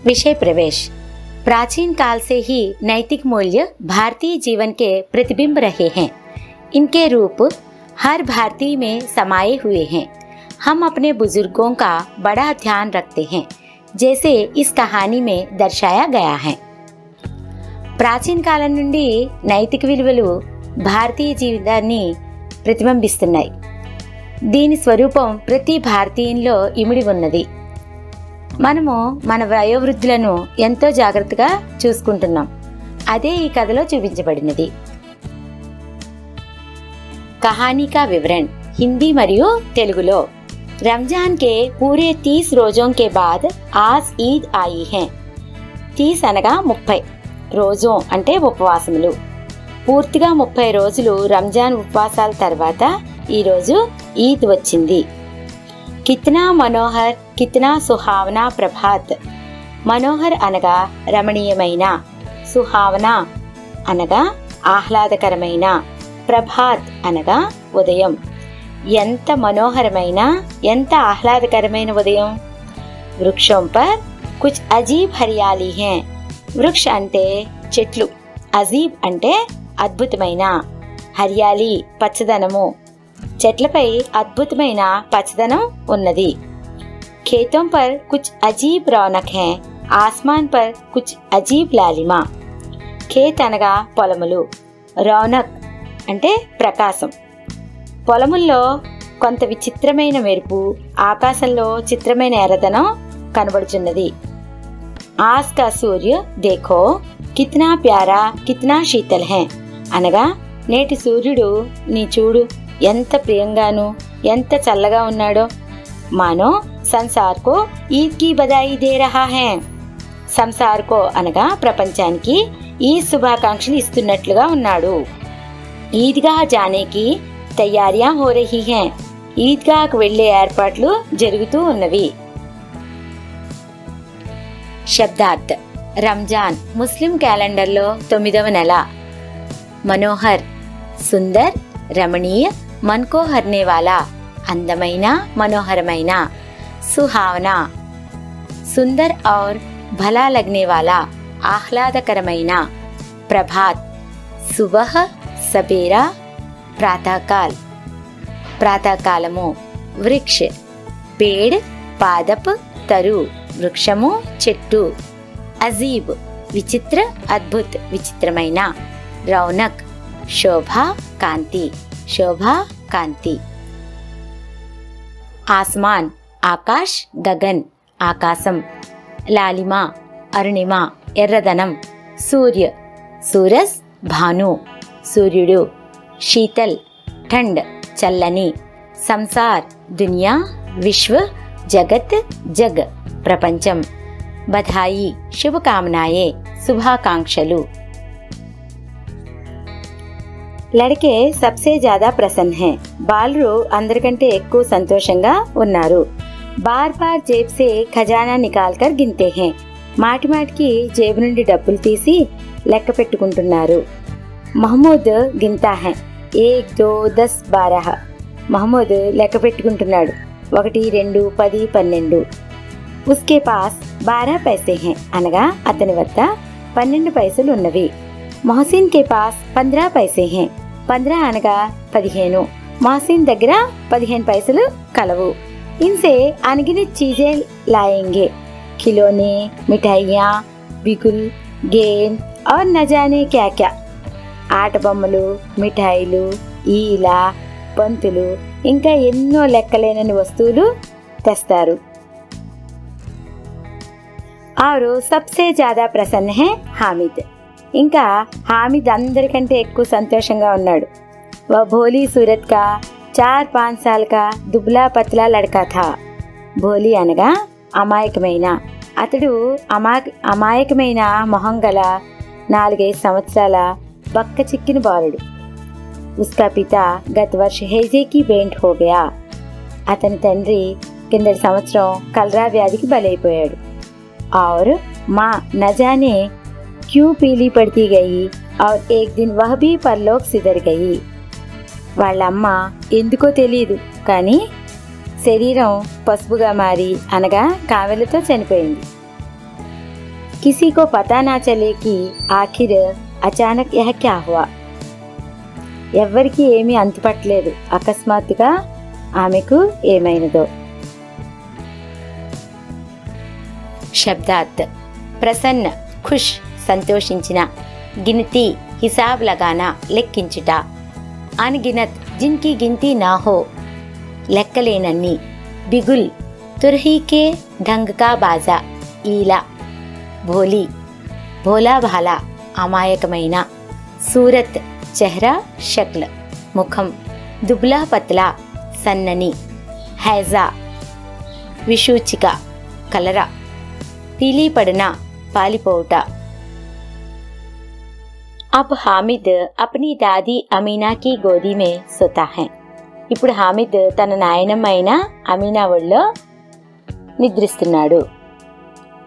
विषय प्रवेश। प्राचीन काल से ही नैतिक मूल्य भारतीय जीवन के प्रतिबिंब रहे हैं। इनके रूप हर भारतीय में समाये हुए हैं। हम अपने बुजुर्गों का बड़ा ध्यान रखते हैं, जैसे इस कहानी में दर्शाया गया है। ప్రాచీన కాలం నుండి నైతిక విలువలు భారతీయ జీవితాన్ని ప్రతిబింబిస్తున్నాయి. దీని స్వరూపం ప్రతి భారతీయునిలో ఇమిడి ఉన్నది. మనము మన వయోవృద్ధులను ఎంతో జాగ్రత్తగా చూసుకుంటున్నాం. అదే ఈ కథలో చూపించబడినది. कहानी का विवरण हिंदी మరియు తెలుగులో। रमजान के पूरे 30 रोजों के बाद आज ईद आई है। 30 అనగా 30 రోజు అంటే ఉపవాసములు. పూర్తిగా 30 రోజులు రంజాన్ ఉపవాసాల తర్వాత ఈ రోజు ఈద్ వచ్చింది. కిత్నా మనోహర్ కిత్నా సుహావనా ప్రభాత్। మనోహర్ అనగా రమణీయమైన, సుహావనా అనగా ఆహ్లాదకరమైన, ప్రభాత్ అనగా ఉదయం. ఎంత మనోహరమైన, ఎంత ఆహ్లాదకరమైన ఉదయం. వృక్షం పర్ కుచ్ అజీబ్ హరియాలీ హై। వృక్ష అంటే చెట్లు, అజీబ్ అంటే అద్భుతమైన, హరియాలి పచ్చదనము, చెట్లపై అద్భుతమైన పచ్చదనం ఉన్నది. ఖేతోం పర్ కుచ్ అజీబ్ రౌనక్ హై, ఆస్మాన్ పర్ కుచ్ అజీబ్ లాలిమా. ఖేత్ అనగా పొలములు, రౌనక్ అంటే ప్రకాశం. పొలముల్లో కొంత విచిత్రమైన మెరుపు, ఆకాశంలో చిత్రమైన ఎర్రదనం కనబడుచున్నది. ఆస్ కా సూర్య దేఖో కిత్నా ప్యారా కిత్నా శీతల్ హై అనగా నేటి సూర్యుడు నీ చూడు ఎంత ప్రియంగాను ఎంత చల్లగా ఉన్నాడో. మానో సంసార్ కో ఈద్ కి బధాయి దే రహా హై. సంసార్ కో అనగా ప్రపంచానికి ఈ శుభాకాంక్షలు ఇస్తున్నట్లుగా ఉన్నాడు. ఈద్గాహ్ జానేకి తయారియా హో రహీ హై. ఈద్గాహ్కు వెళ్లే ఏర్పాట్లు జరుగుతూ ఉన్నవి. శబ్దార్థ్. రంజాన్ ముస్లిం క్యాలెండర్లో 9వ నెల. మనోహర్ సుందర్, రమణీయ, మన్కో హర్నేవాలా అందమైన, మనోహరమైన. సుహావనా సుందర్ ఔర్ భలా లగ్నేవాలా ఆహ్లాదకరమైన. ప్రభాత్ సుబహ్, సబేరా, ప్రాతకాల్ ప్రాతకాలము. వృక్ష పేడ్, పాదప్, తరు వృక్షము, చెట్టు. అజీబ్ విచిత్ర, అద్భుత్ విచిత్రమైన. రౌనక్ శోభ, కాంతి, శోభ, కాంతి. ఆస్మాన్ ఆకాశ్, గగన్ ఆకాశం. లాలిమా అరుణిమ ఎర్రదనం. సూర్య సూరజ్, భాను సూర్యుడు. శీతల్ ఠండ్ చల్లని. సంసార్ దునియా, విశ్వ, జగత్, జగ్ ప్రపంచం. బధాయి శుభకామనాయే శుభాకాంక్షలు. లड़के सबसे ज्यादा प्रसन्न हैं. బాలురు అందరికంటే ఎక్కువ సంతోషంగా ఉన్నారు. బార్ బార్ జేబ్ సే ఖజానా నికాల్ కర్ గిన్తే हैं. మాటి మాటికి జేబు నుండి డబ్బులు తీసి లెక్క పెట్టుకుంటున్నారు. మహమూద్ గిన్తా హై. 1 2 10 12. మహమూద్ లెక్క పెట్టుకుంటున్నాడు. 1 2 10 12. ఉస్కే పాస్ 12 పైసే హై అనగా అతని వద్ద 12 పైసలు ఉన్నవి. మొహసిన్ కే పాస్ 15 పైసే హై. 15 అనగా 15. మొహసిన్ దగ్గర 15 పైసలు కలవు. ఇన్సే అన్గినిత్ చీజే లాయేంగే. ఖిలోనే, మిఠాయియా, బిగుల్, గేమ్ और न जाने क्या क्या. ఆట బొమ్మలు, మిఠాయిలు, ఈల, బంతులు ఇంకా ఎన్నో లెక్కలేనని వస్తువులు తెస్తారు. और सबसे ज्यादा प्रसन्न है हामिद. ఇంకా హామిద్ అందరికంటే ఎక్కువ సంతోషంగా ఉన్నాడు. वह भोली सूरत का 4-5 साल का दुबला पतला लड़का था. భోలీ అనగా అమాయకమైన. అతడు అమాయకమైన మొహం గల 4-5 సంవత్సరాల బక్క చిక్కిన బాలుడు. उसका पिता गत वर्ष हैजे की बेंट हो गया. అతని తండ్రి కిందటి సంవత్సరం కలరా వ్యాధికి బలైపోయాడు. और माँ न जाने क्यों पीली पड़ती गई और एक दिन वह भी परलोक सिदर गई. వాళ్ళ అమ్మ ఎందుకో తెలియదు కానీ శరీరం పసుపుగా మారి అనగా కావెలతో చనిపోయింది. किसी को पता ना चले कि आखिर अचानक यह क्या हुआ। ఎవ్వరికి ఏమీ అంతుపట్టలేదు అకస్మాత్తుగా ఆమెకు ఏమైనదో। शब्दार्थ प्रसन्न खुश संतोषिंचिना, गिनती हिसाब लगाना लेक्किंचुटा, अनगिनत जिनकी गिनती ना हो लेक्कलेनन्नी, बिगुल तुरही के ढंग का बाजा, ईला भोली भोला भाला अमायकमैना, सूरत चेहरा शक्ल मुखम, दुबला पतला सन्ननी, हैजा विशूचिका कलरा, पीली पड़ना पालिपोटा। अब हामिद अपनी दादी अमीना की गोदी में सोता है। ఇప్పుడు హామిద్ తన నాయనమ్మ అయిన అమీనా ఒళ్ళో నిద్రిస్తున్నాడు।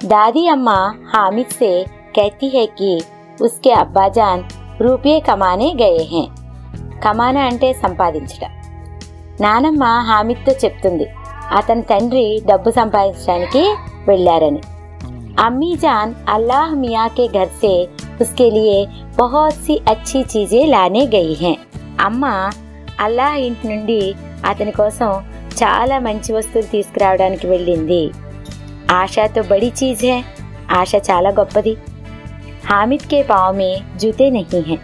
दादी अम्मा हामिद से कहती है कि उसके अब्बाजान रुपये कमाने गए हैं। కమానా అంటే సంపాదించడం। నానమ్మ హామిద్తో చెప్తుంది అతని తండ్రి డబ్బు సంపాదించడానికి వెళ్ళారని। अम्मी जान अल्लाह मियाँ के घर से उसके लिए बहुत सी अच्छी चीजें लाने गई हैं। అమ్మ అల్లాహ్ ఇంటి నుండి అతని కోసం చాలా మంచి వస్తువులు తీసుకురావడానికి వెళ్ళింది। आशा तो बड़ी चीज है, आशा చాలా గొప్పది। हामिद के पाँव में जूते नहीं हैं।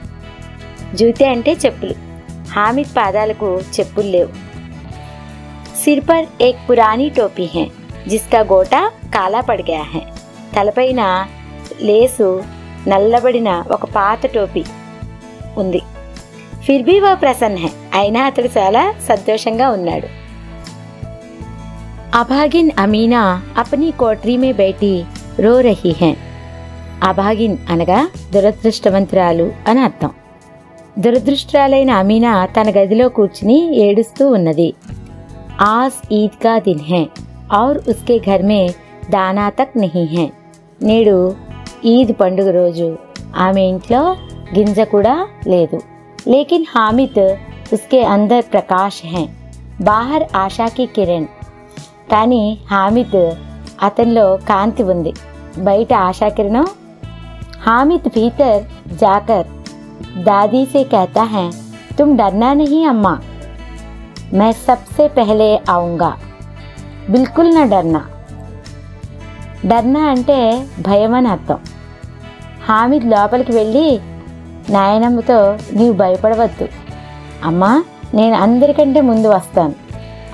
जूते అంటే చెప్పులు, हामिद పాదాలకు చెప్పులు లేవు। सिर पर एक पुरानी टोपी है जिसका गोटा काला पड़ गया है। తలపైన లేసు నల్లబడిన ఒక పాత టోపీ ఉంది। फिर भी वह प्रसन्न है, అయినా అతడు చాలా సంతోషంగా ఉన్నాడు। अभागिन अमीना अपनी कोठरी में बैठी रो रही है। అభాగిన్ అనగా దురదృష్టవంతురాలు అని అర్థం। దురదృష్టురాలైన అమీనా తన గదిలో కూర్చుని ఏడుస్తూ ఉన్నది। आज ईद का दिन है और उसके घर में दाना तक नहीं है। నేడు ఈద్ పండుగ రోజు, ఆమె ఇంట్లో గింజ కూడా లేదు। लेकिन हामिद उसके अंदर प्रकाश है, बाहर आशा की किरण। కానీ హామిద్ అతనిలో కాంతి ఉంది, బయట ఆశాకిరణం। हामिद भीतर जाकर दादी से कहता है, तुम डरना नहीं अम्मा, मैं सबसे पहले आऊँगा, बिल्कुल न डरना। డర్నా అంటే భయం అని అర్థం। హామిద్ లోపలికి వెళ్ళి నాయనమ్మతో నీవు భయపడవద్దు అమ్మా, నేను అందరికంటే ముందు వస్తాను,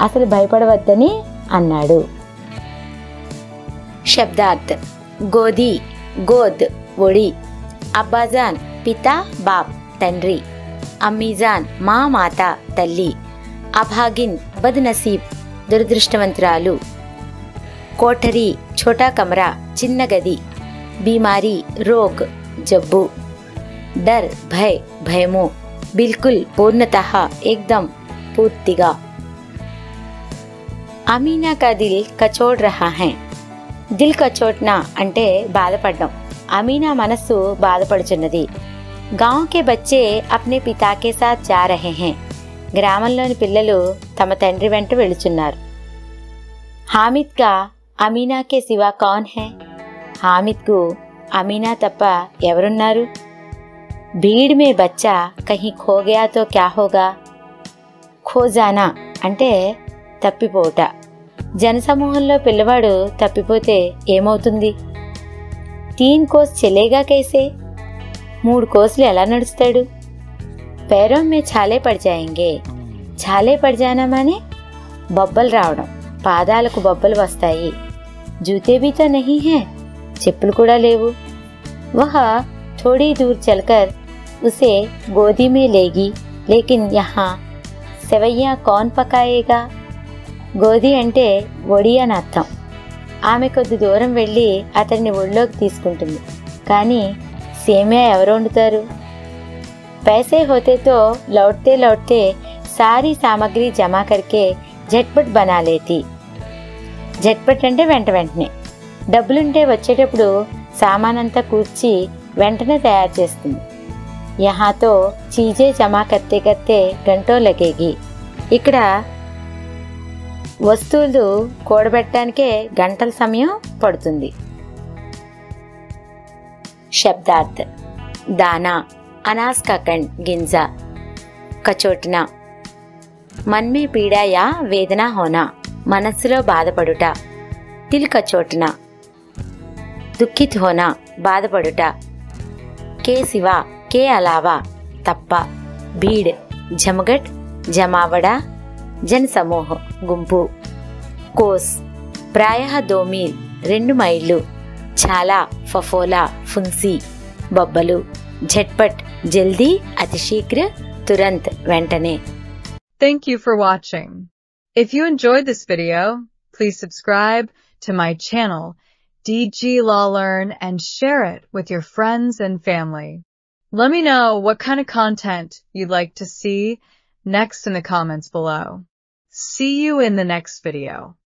అసలు భయపడవద్దని అన్నాడు। శబ్దార్థ్ గోది గోద్ ఒడి, అబ్బాజాన్ పిత బాప్ తండ్రి, అమ్మీజాన్ మా మాత తల్లి, అభాగిన్ బద్నసీబ్ దురదృష్టవంతురాలు, కోఠరి छोटा कमरा చిన్న గది, बीमारी रोग जब्बू, डर भय भयमो, बिल्कुल पूर्णतः एकदम पूर्तिगा। अमीना का दिल कचोड़ रहा है। दिल कचोटना అంటే బాధపడడం। अमीना మనస్సు బాధపడుచున్నది। गांव के बच्चे अपने पिता के साथ जा रहे हैं। గ్రామంలోని పిల్లలు తమ తండ్రి వెంట వెళుచున్నారు। हामिद का अमीना के सिवा कौन है? हामिद को अमीना तप्प ఎవరున్నారు? भीड़ में बच्चा कहीं खो गया तो क्या होगा? खो जाना అంటే తప్పిపోట। జనసమూహంలో పిల్లవాడు తప్పిపోతే ఏమవుతుంది? 3 कोस चलेगा कैसे? 3 కోసులు ఎలా నడుస్తాడు? पैरों में छाले पड़ जाएंगे। छाले पड़ जाना माने బొబ్బలు రావడం, పాదాలకు బొబ్బలు వస్తాయి। जूते भी तो नहीं हैं, చెప్పులు కూడా లేవు। वह थोड़ी दूर चलकर उसे गोदी में लेगी, लेकिन यहाँ सेवैयाँ कौन पकाएगा? గోది అంటే ఒడి అని అర్థం। ఆమె కొద్ది దూరం వెళ్ళి అతన్ని ఒళ్ళోకి తీసుకుంటుంది, కానీ సేమియా ఎవరు వండుతారు? पैसे होते तो लौटते लौटते सारी सामग्री जमा करके झटपट बना लेती। झटपट అంటే వెంట వెంటనే, డబ్బులుంటే వచ్చేటప్పుడు సామానంతా కూర్చి వెంటనే తయారు చేస్తుంది। यहाँ तो चीजें जमा करते करते घंटों लगेगी। ఇక్కడ వస్తువులు కూడబెట్టడానికే గంటల సమయం పడుతుంది। शब्दार्थ दाना अनाज का कण गिंजा कचोटना मन में पीड़ा या वेदना होना मनस्సులో బాధపడుట दिल कचोटना दुखित होना బాధపడుట के सिवा के अलावा तप्प भीड़ जमघट जमावड़ा जन समूह गुंपु कोस प्रायः 2 मील 2 మైళ్ళు छाला फफोला फुंसी बब्बलु झटपट जल्दी अतिशीघ्र तुरंत वेंटने। Thank you for watching. If you enjoyed this video, please subscribe to my channel DG Law Learn and share it with your friends and family. Let me know what kind of content you'd like to see next in the comments below. See you in the next video.